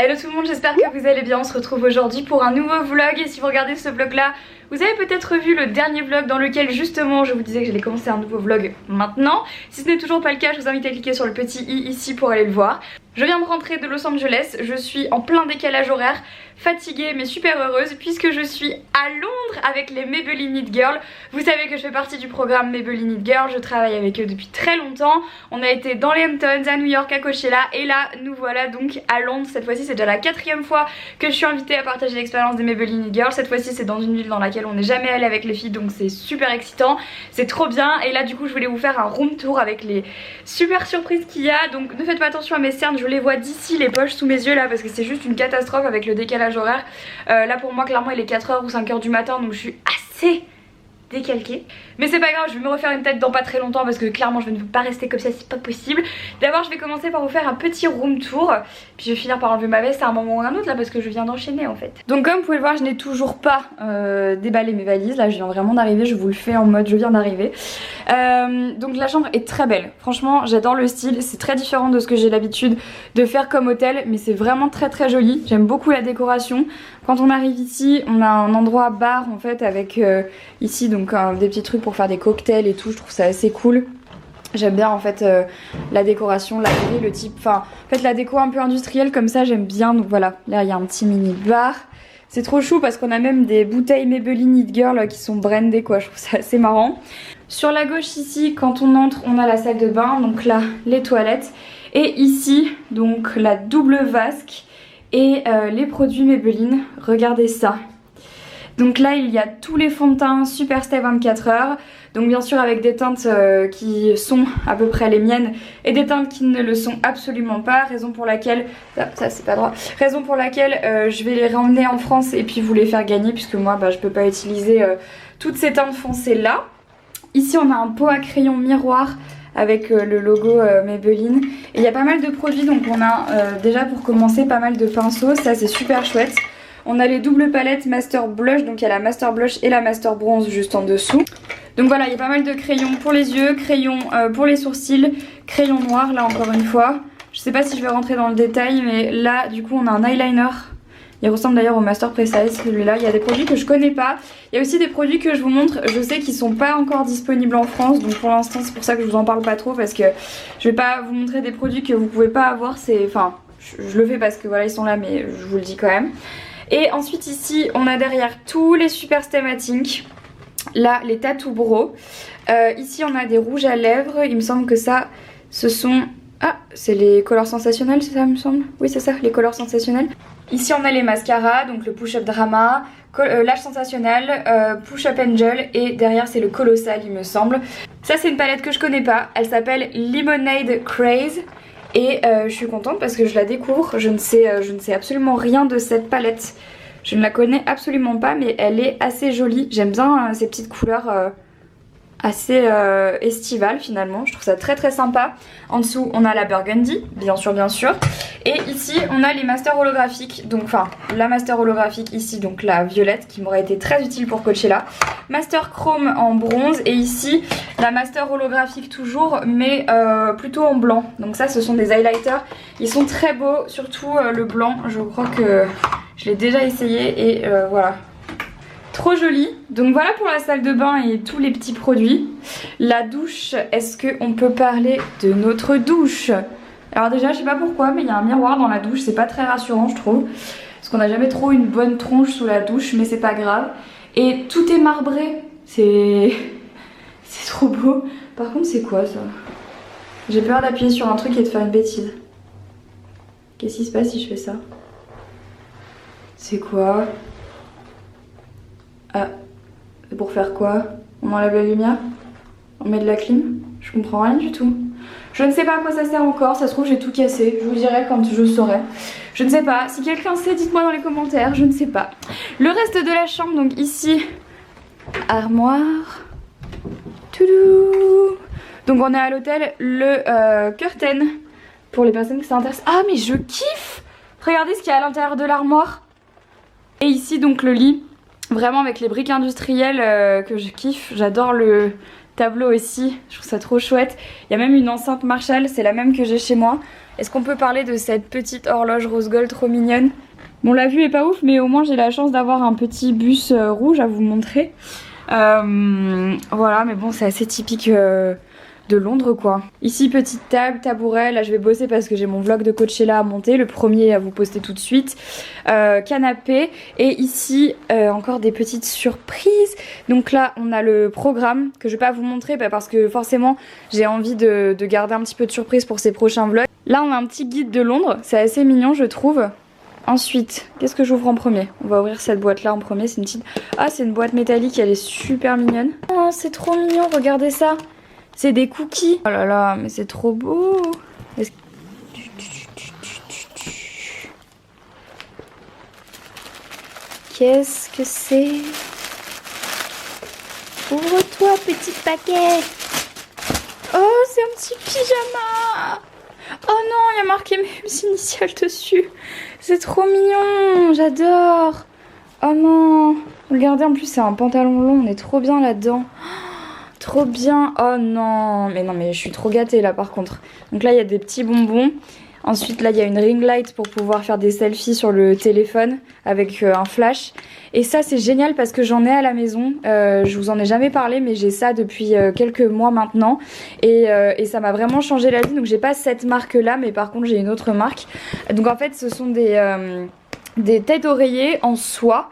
Hello tout le monde, j'espère que vous allez bien. On se retrouve aujourd'hui pour un nouveau vlog. Et si vous regardez ce vlog là, vous avez peut-être vu le dernier vlog dans lequel justement je vous disais que j'allais commencer un nouveau vlog maintenant. Si ce n'est toujours pas le cas, je vous invite à cliquer sur le petit i ici pour aller le voir. Je viens de rentrer de Los Angeles, je suis en plein décalage horaire, fatiguée mais super heureuse puisque je suis à Londres avec les Maybelline It Girl. Vous savez que je fais partie du programme Maybelline It Girl, je travaille avec eux depuis très longtemps. On a été dans les Hamptons, à New York, à Coachella et là nous voilà donc à Londres. Cette fois-ci c'est déjà la 4e fois que je suis invitée à partager l'expérience des Maybelline It Girl. Cette fois-ci c'est dans une ville dans laquelle on n'est jamais allé avec les filles, donc c'est super excitant, c'est trop bien. Et là du coup je voulais vous faire un room tour avec les super surprises qu'il y a. Donc ne faites pas attention à mes cernes, je les vois d'ici, les poches sous mes yeux là, parce que c'est juste une catastrophe avec le décalage horaire. Là pour moi clairement il est 4h ou 5h du matin, donc je suis assez décalquée. Mais c'est pas grave, je vais me refaire une tête dans pas très longtemps parce que clairement je ne veux pas rester comme ça, c'est pas possible. D'abord je vais commencer par vous faire un petit room tour, puis je vais finir par enlever ma veste à un moment ou un autre là parce que je viens d'enchaîner en fait. Donc comme vous pouvez le voir, je n'ai toujours pas déballé mes valises, là je viens vraiment d'arriver, je vous le fais en mode je viens d'arriver. Donc la chambre est très belle, franchement j'adore le style, c'est très différent de ce que j'ai l'habitude de faire comme hôtel, mais c'est vraiment très joli, j'aime beaucoup la décoration. Quand on arrive ici, on a un endroit bar en fait avec ici donc des petits trucs pour faire des cocktails et tout, je trouve ça assez cool. J'aime bien en fait la décoration, la grille, le type, enfin en fait la déco un peu industrielle comme ça j'aime bien. Donc voilà, là il y a un petit mini bar. C'est trop chou parce qu'on a même des bouteilles Maybelline It Girl qui sont brandées quoi, je trouve ça assez marrant. Sur la gauche ici, quand on entre, on a la salle de bain, donc là les toilettes. Et ici, donc la double vasque et les produits Maybelline, regardez ça. Donc là il y a tous les fonds de teint Super Stay 24h, donc bien sûr avec des teintes qui sont à peu près les miennes et des teintes qui ne le sont absolument pas, raison pour laquelle, ça c'est pas droit, raison pour laquelle je vais les ramener en France et puis vous les faire gagner puisque moi je peux pas utiliser toutes ces teintes foncées là. Ici on a un pot à crayon miroir avec le logo Maybelline et il y a pas mal de produits, donc on a déjà pour commencer pas mal de pinceaux, ça c'est super chouette. On a les doubles palettes Master Blush, donc il y a la Master Blush et la Master Bronze juste en dessous. Donc voilà, il y a pas mal de crayons pour les yeux, crayons pour les sourcils, crayons noirs là encore une fois. Je sais pas si je vais rentrer dans le détail, mais là du coup on a un eyeliner. Il ressemble d'ailleurs au Master Precise celui-là. Il y a des produits que je connais pas. Il y a aussi des produits que je vous montre, je sais qu'ils sont pas encore disponibles en France. Donc pour l'instant c'est pour ça que je vous en parle pas trop, parce que je vais pas vous montrer des produits que vous pouvez pas avoir. Enfin, je le fais parce que voilà ils sont là, mais je vous le dis quand même. Et ensuite ici on a derrière tous les Super Stay Matting. Là les Tattoo Brow. Ici on a des rouges à lèvres. Il me semble que ça ce sont... Ah, c'est les Colors Sensationnels, c'est ça il me semble? Oui c'est ça, les Colors Sensationnels. Ici on a les mascaras, donc le Push Up Drama, Lash Sensationnel, Push Up Angel et derrière c'est le Colossal il me semble. Ça c'est une palette que je connais pas, elle s'appelle Lemonade Craze. Et je suis contente parce que je la découvre, je ne sais absolument rien de cette palette. Je ne la connais absolument pas, mais elle est assez jolie. J'aime bien ces petites couleurs assez estivales finalement, je trouve ça très sympa. En dessous on a la Burgundy, bien sûr. Et ici on a les masters holographiques, donc enfin la master holographique ici, donc la violette qui m'aurait été très utile pour Coachella. Master chrome en bronze et ici la master holographique toujours, mais plutôt en blanc. Donc ça ce sont des highlighters, ils sont très beaux, surtout le blanc, je crois que je l'ai déjà essayé et voilà. Trop joli. Donc voilà pour la salle de bain et tous les petits produits. La douche, est-ce qu'on peut parler de notre douche? Alors déjà je sais pas pourquoi, mais il y a un miroir dans la douche, c'est pas très rassurant je trouve, parce qu'on n'a jamais trop une bonne tronche sous la douche, mais c'est pas grave. Et tout est marbré, c'est trop beau. Par contre c'est quoi ça? J'ai peur d'appuyer sur un truc et de faire une bêtise. Qu'est-ce qui se passe si je fais ça? C'est quoi? Ah, c'est pour faire quoi? On enlève la lumière? On met de la clim? Je comprends rien du tout. Je ne sais pas à quoi ça sert encore, ça se trouve j'ai tout cassé, je vous dirai quand je saurai. Je ne sais pas, si quelqu'un sait dites-moi dans les commentaires, je ne sais pas. Le reste de la chambre, donc ici, armoire. Toudou. Donc on est à l'hôtel, le curtain, pour les personnes qui s'intéressent. Ah mais je kiffe! Regardez ce qu'il y a à l'intérieur de l'armoire. Et ici donc le lit. Vraiment avec les briques industrielles que je kiffe, j'adore le tableau aussi, je trouve ça trop chouette. Il y a même une enceinte Marshall, c'est la même que j'ai chez moi. Est-ce qu'on peut parler de cette petite horloge rose gold trop mignonne? Bon, la vue est pas ouf, mais au moins j'ai la chance d'avoir un petit bus rouge à vous montrer. Voilà, mais bon, c'est assez typique de Londres quoi. Ici, petite table, tabouret, là je vais bosser parce que j'ai mon vlog de Coachella à monter, le premier à vous poster tout de suite. Canapé, et ici encore des petites surprises. Donc là on a le programme que je vais pas vous montrer parce que forcément j'ai envie de garder un petit peu de surprise pour ces prochains vlogs. Là on a un petit guide de Londres, c'est assez mignon je trouve. Ensuite, qu'est-ce que j'ouvre en premier? On va ouvrir cette boîte là en premier, c'est une petite... Ah, c'est une boîte métallique, elle est super mignonne. Oh, c'est trop mignon, regardez ça. C'est des cookies. Oh là là, mais c'est trop beau. Qu'est-ce que c'est? Ouvre-toi, petit paquet. Oh, c'est un petit pyjama. Oh non, il y a marqué mes initiales dessus. C'est trop mignon, j'adore. Oh non, regardez, en plus c'est un pantalon long, on est trop bien là-dedans. Trop bien. Oh non, mais je suis trop gâtée là par contre. Donc là il y a des petits bonbons. Ensuite là il y a une ring light pour pouvoir faire des selfies sur le téléphone avec un flash. Et ça c'est génial parce que j'en ai à la maison. Je vous en ai jamais parlé mais j'ai ça depuis quelques mois maintenant. Et ça m'a vraiment changé la vie. Donc j'ai pas cette marque là mais par contre j'ai une autre marque. Donc en fait ce sont des têtes d'oreiller en soie.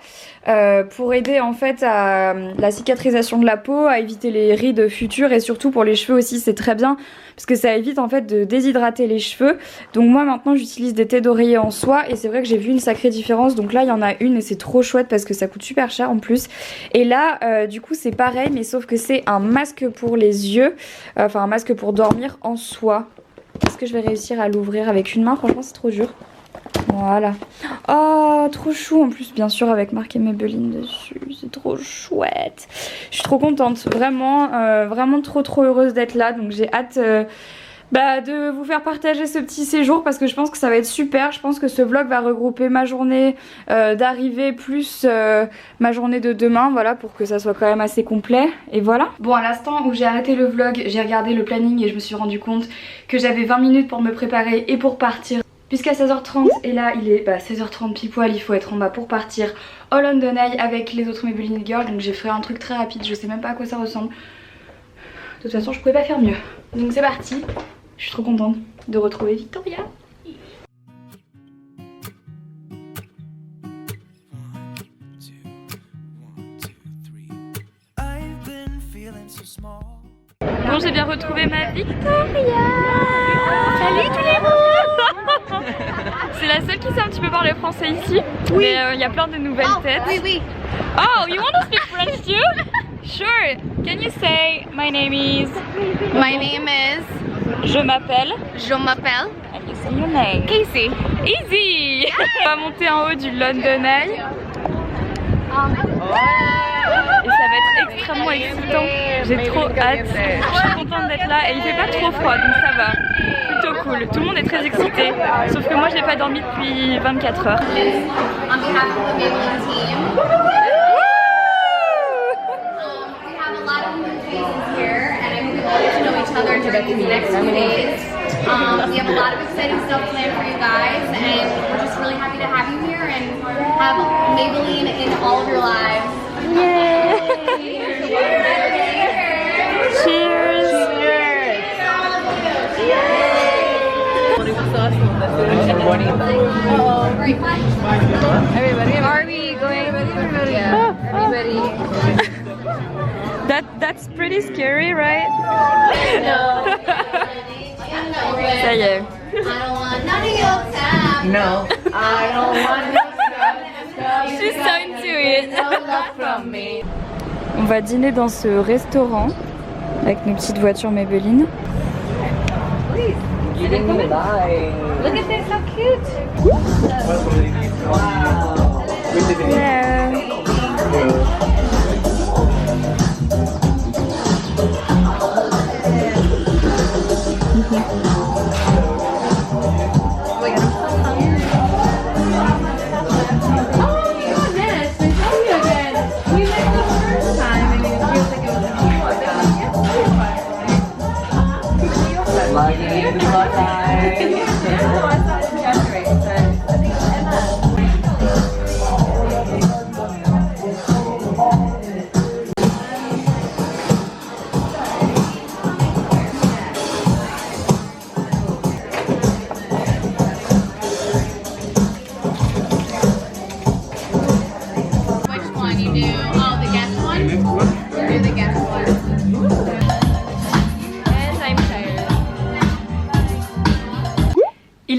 Pour aider en fait à la cicatrisation de la peau, à éviter les rides futures et surtout pour les cheveux aussi c'est très bien parce que ça évite en fait de déshydrater les cheveux. Donc moi maintenant j'utilise des têtes d'oreiller en soie et c'est vrai que j'ai vu une sacrée différence. Donc là il y en a une et c'est trop chouette parce que ça coûte super cher en plus. Et là du coup c'est pareil mais sauf que c'est un masque pour les yeux, enfin un masque pour dormir en soie. Est-ce que je vais réussir à l'ouvrir avec une main? Franchement c'est trop dur. Voilà. Oh, trop chou en plus, bien sûr, avec marqué Maybelline dessus. C'est trop chouette. Je suis trop contente. Vraiment, vraiment trop heureuse d'être là. Donc j'ai hâte de vous faire partager ce petit séjour parce que je pense que ça va être super. Je pense que ce vlog va regrouper ma journée d'arrivée plus ma journée de demain. Voilà, pour que ça soit quand même assez complet. Et voilà. Bon, à l'instant où j'ai arrêté le vlog, j'ai regardé le planning et je me suis rendu compte que j'avais 20 minutes pour me préparer et pour partir. Jusqu'à 16h30 et là il est 16h30 pile poil, il faut être en bas pour partir au London Eye avec les autres Maybelline Girls. Donc j'ai fait un truc très rapide, je sais même pas à quoi ça ressemble. De toute façon je pouvais pas faire mieux. Donc c'est parti, je suis trop contente de retrouver Victoria. Bon, j'ai bien retrouvé ma Victoria. Salut tout le monde. C'est la seule qui sait un petit peu parler français ici. Oui. Mais il y a plein de nouvelles têtes. Oui, oui. Oh, you want to speak French too? Sure. Can you say my name is? My name is. Je m'appelle. Je m'appelle. And you say your name. Casey. Easy. On va monter en haut du London Eye. Et ça va être extrêmement excitant. J'ai trop hâte. Je suis contente d'être là et il fait pas trop froid donc ça va. Plutôt cool. Tout le monde est très excité. Sauf que moi j'ai pas dormi depuis 24 heures. We have a lot of exciting stuff planned for you guys, and we're just really happy to have you here and have Maybelline in all of your lives. Yay! Cheers! Everybody, are we going? Yeah. Everybody. That's pretty scary, right? No. Ça y est. No, I don't want no. She's so into it. On va dîner dans ce restaurant avec nos petites voitures Maybelline. Look at this, how cute!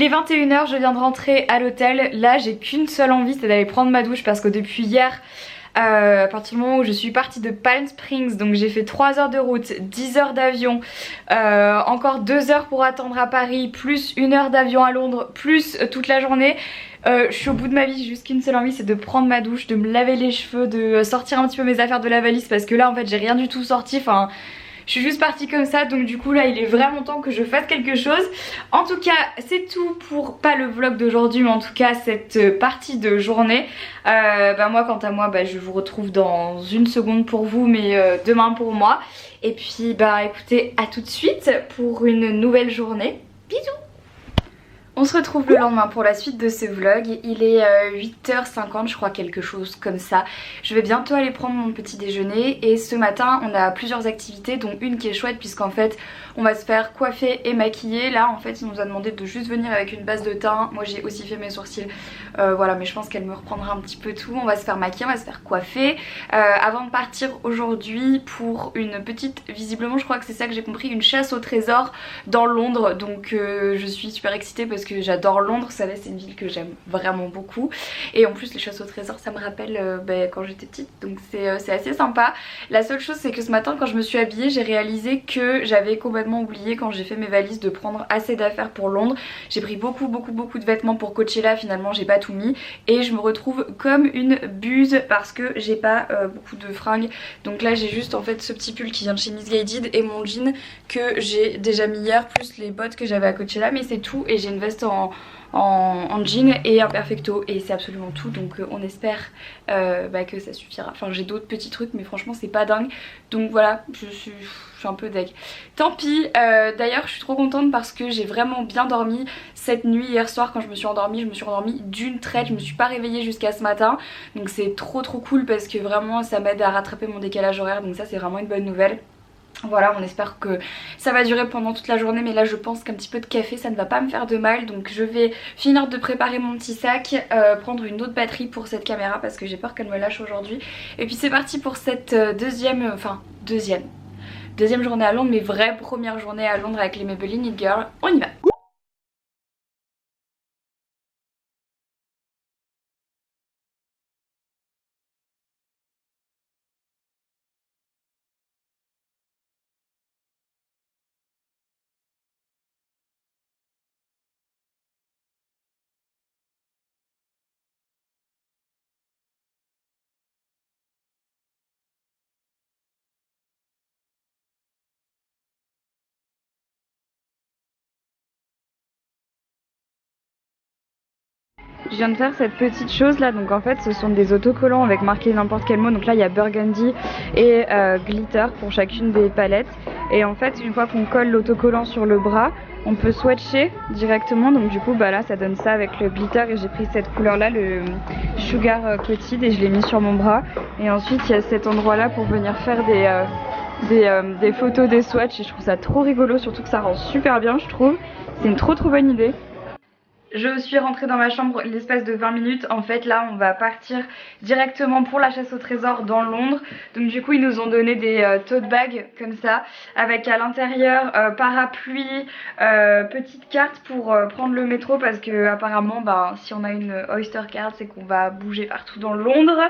est 21 h, je viens de rentrer à l'hôtel. Là j'ai qu'une seule envie, c'est d'aller prendre ma douche parce que depuis hier, à partir du moment où je suis partie de Palm Springs, donc j'ai fait 3 heures de route, 10 heures d'avion, encore 2 heures pour attendre à Paris, plus 1 heure d'avion à Londres, plus toute la journée. Je suis au bout de ma vie, j'ai juste qu'une seule envie, c'est de prendre ma douche, de me laver les cheveux, de sortir un petit peu mes affaires de la valise parce que là en fait j'ai rien du tout sorti, enfin je suis juste partie comme ça, donc du coup là il est vraiment temps que je fasse quelque chose. En tout cas c'est tout pour, pas le vlog d'aujourd'hui, mais en tout cas cette partie de journée. Moi quant à moi je vous retrouve dans une seconde pour vous, mais demain pour moi. Et puis écoutez, à tout de suite pour une nouvelle journée. Bisous. On se retrouve le lendemain pour la suite de ce vlog. Il est 8h50 je crois, quelque chose comme ça. Je vais bientôt aller prendre mon petit déjeuner et ce matin on a plusieurs activités, dont une qui est chouette puisqu'en fait on va se faire coiffer et maquiller. Là en fait il nous a demandé de juste venir avec une base de teint. Moi j'ai aussi fait mes sourcils, voilà, mais je pense qu'elle me reprendra un petit peu tout. On va se faire maquiller, on va se faire coiffer avant de partir aujourd'hui pour une petite, visiblement je crois que c'est ça que j'ai compris, une chasse au trésor dans Londres. Donc je suis super excitée parce que j'adore Londres, vous savez c'est une ville que j'aime vraiment beaucoup. Et en plus les chasses au trésor ça me rappelle quand j'étais petite, donc c'est assez sympa. La seule chose c'est que ce matin quand je me suis habillée j'ai réalisé que j'avais complètement oublié quand j'ai fait mes valises de prendre assez d'affaires pour Londres. J'ai pris beaucoup de vêtements pour Coachella, finalement j'ai pas tout mis et je me retrouve comme une buse parce que j'ai pas beaucoup de fringues. Donc là j'ai juste en fait ce petit pull qui vient de chez Miss Guided et mon jean que j'ai déjà mis hier, plus les bottes que j'avais à Coachella, mais c'est tout. Et j'ai une veste en jean et un perfecto et c'est absolument tout, donc on espère que ça suffira. Enfin j'ai d'autres petits trucs mais franchement c'est pas dingue, donc voilà, je suis un peu deg. Tant pis. D'ailleurs je suis trop contente parce que j'ai vraiment bien dormi cette nuit. Hier soir quand je me suis endormie d'une traite, je me suis pas réveillée jusqu'à ce matin, donc c'est trop cool parce que vraiment ça m'aide à rattraper mon décalage horaire, donc ça c'est vraiment une bonne nouvelle. Voilà, on espère que ça va durer pendant toute la journée, mais là je pense qu'un petit peu de café ça ne va pas me faire de mal, donc je vais finir de préparer mon petit sac, prendre une autre batterie pour cette caméra parce que j'ai peur qu'elle me lâche aujourd'hui. Et puis c'est parti pour cette deuxième journée à Londres, mes vraies premières journées à Londres avec les Maybelline It Girl. On y va. Je viens de faire cette petite chose là, donc en fait ce sont des autocollants avec marqué n'importe quel mot. Donc là il y a burgundy et glitter pour chacune des palettes. Et en fait une fois qu'on colle l'autocollant sur le bras, on peut swatcher directement. Donc du coup là ça donne ça avec le glitter et j'ai pris cette couleur là, le Sugar Coated, et je l'ai mis sur mon bras. Et ensuite il y a cet endroit là pour venir faire des photos, des swatchs, et je trouve ça trop rigolo, surtout que ça rend super bien je trouve. C'est une trop bonne idée. Je suis rentrée dans ma chambre l'espace de 20 minutes. En fait là on va partir directement pour la chasse au trésor dans Londres. Donc du coup ils nous ont donné des tote bags comme ça, avec à l'intérieur parapluie, petite carte pour prendre le métro, parce que apparemment si on a une Oyster card c'est qu'on va bouger partout dans Londres.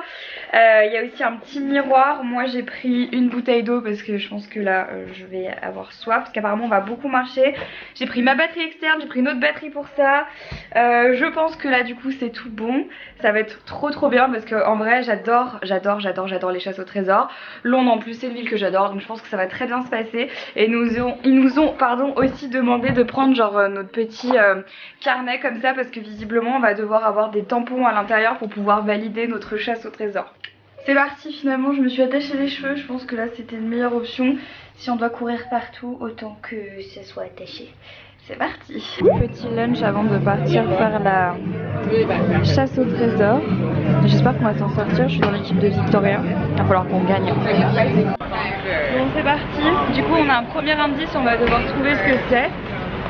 Il y a aussi un petit miroir. Moi j'ai pris une bouteille d'eau parce que je pense que là je vais avoir soif, parce qu'apparemment on va beaucoup marcher. J'ai pris ma batterie externe, j'ai pris une autre batterie pour ça. Je pense que là du coup c'est tout bon. Ça va être trop bien parce que en vrai j'adore les chasses au trésor. Londres en plus c'est une ville que j'adore, donc je pense que ça va très bien se passer. Et ils nous ont aussi demandé de prendre genre notre petit carnet comme ça, parce que visiblement on va devoir avoir des tampons à l'intérieur pour pouvoir valider notre chasse au trésor. C'est parti, finalement je me suis attachée les cheveux. Je pense que là c'était une meilleure option. Si on doit courir partout, autant que ça soit attaché. C'est parti. Petit lunch avant de partir faire la chasse au trésor. J'espère qu'on va s'en sortir. Je suis dans l'équipe de Victoria. Il va falloir qu'on gagne. Bon c'est parti. Du coup on a un premier indice, on va devoir trouver ce que c'est.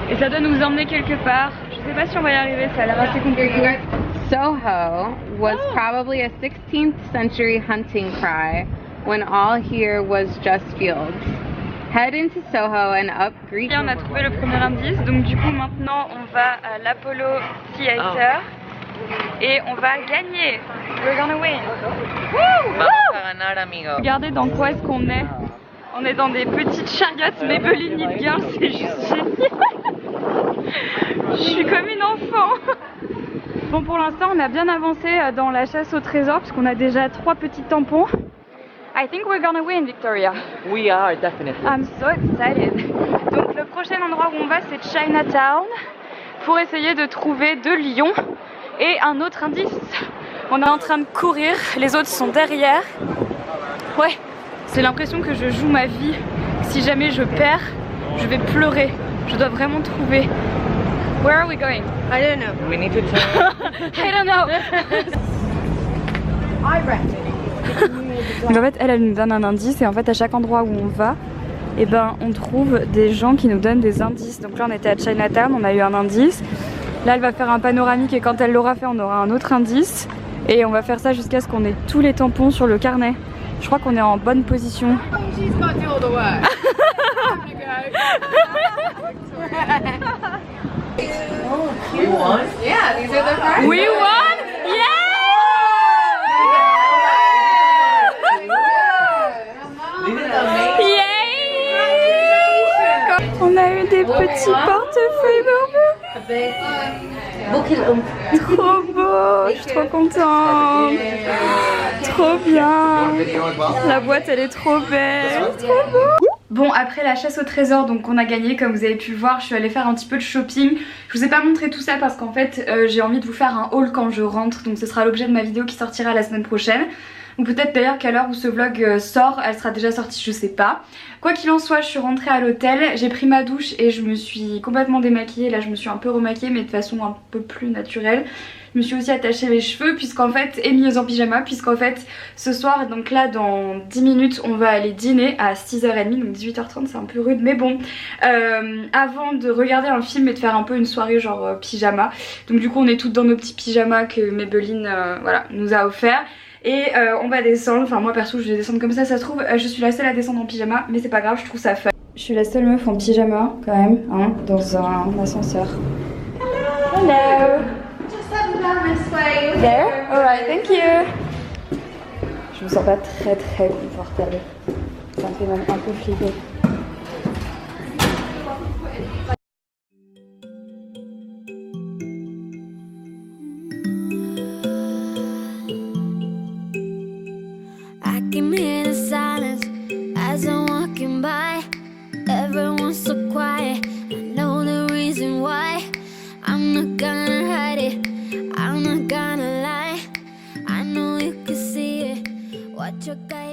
Et ça doit nous emmener quelque part. Je sais pas si on va y arriver, ça a l'air assez compliqué. Soho was probably a 16th century hunting cry when all here was just fields. Head into Soho and up Greek. Et on a trouvé le premier indice, donc du coup maintenant on va à l'Apollo Theater et on va gagner. We're gonna win. Woo! Vamos a ganar, amigo. Regardez dans quoi est-ce qu'on est. On est dans des petites chariots Maybelline It Girl, c'est juste génial. Je suis comme une enfant. Bon, pour l'instant on a bien avancé dans la chasse au trésor parce qu'on a déjà 3 petits tampons. I think we're gonna win, Victoria. We are definitely. I'm so excited. Donc le prochain endroit où on va c'est Chinatown pour essayer de trouver 2 lions et un autre indice. On est en train de courir, les autres sont derrière. Ouais, c'est l'impression que je joue ma vie. Si jamais je perds, je vais pleurer. Je dois vraiment trouver. Where are we going? I don't know. We need to turn. I don't know. I reckon. Donc en fait elle nous donne un indice et en fait à chaque endroit où on va, et ben on trouve des gens qui nous donnent des indices. Donc là on était à Chinatown, on a eu un indice. Là elle va faire un panoramique et quand elle l'aura fait on aura un autre indice. Et on va faire ça jusqu'à ce qu'on ait tous les tampons sur le carnet. Je crois qu'on est en bonne position. She's got to do all the work. We won. Yeah, these are the prizes. We won! Yeah! Yay! On a eu des petits portefeuilles Burberry. Trop beau, je suis trop contente. Trop bien. La boîte elle est trop belle. Trop beau. Bon, après la chasse au trésor donc on a gagné, comme vous avez pu le voir, je suis allée faire un petit peu de shopping. Je vous ai pas montré tout ça parce qu'en fait j'ai envie de vous faire un haul quand je rentre, donc ce sera l'objet de ma vidéo qui sortira la semaine prochaine. Ou peut-être d'ailleurs qu'à l'heure où ce vlog sort, elle sera déjà sortie, je sais pas. Quoi qu'il en soit, je suis rentrée à l'hôtel, j'ai pris ma douche et je me suis complètement démaquillée. Là je me suis un peu remaquillée mais de façon un peu plus naturelle. Je me suis aussi attaché les cheveux puisqu'en fait, et mise en pyjama, puisqu'en fait ce soir, donc là dans 10 minutes on va aller dîner à 6h30, donc 18h30 c'est un peu rude mais bon, avant de regarder un film et de faire un peu une soirée genre pyjama. Donc du coup on est toutes dans nos petits pyjamas que Maybelline voilà, nous a offert. Et on va descendre, enfin moi perso je vais descendre comme ça se trouve, je suis la seule à descendre en pyjama mais c'est pas grave, je trouve ça fun. Je suis la seule meuf en pyjama quand même, hein, dans un ascenseur. Hello. Just up down this way. There? Alright, thank you. Je me sens pas très confortable. Ça me fait même un peu flipper. I can hear the silence as I'm walking by. Everyone's so quiet. I know the reason why. I'm not gonna hide it. I'm not gonna lie. I know you can see it. What your guy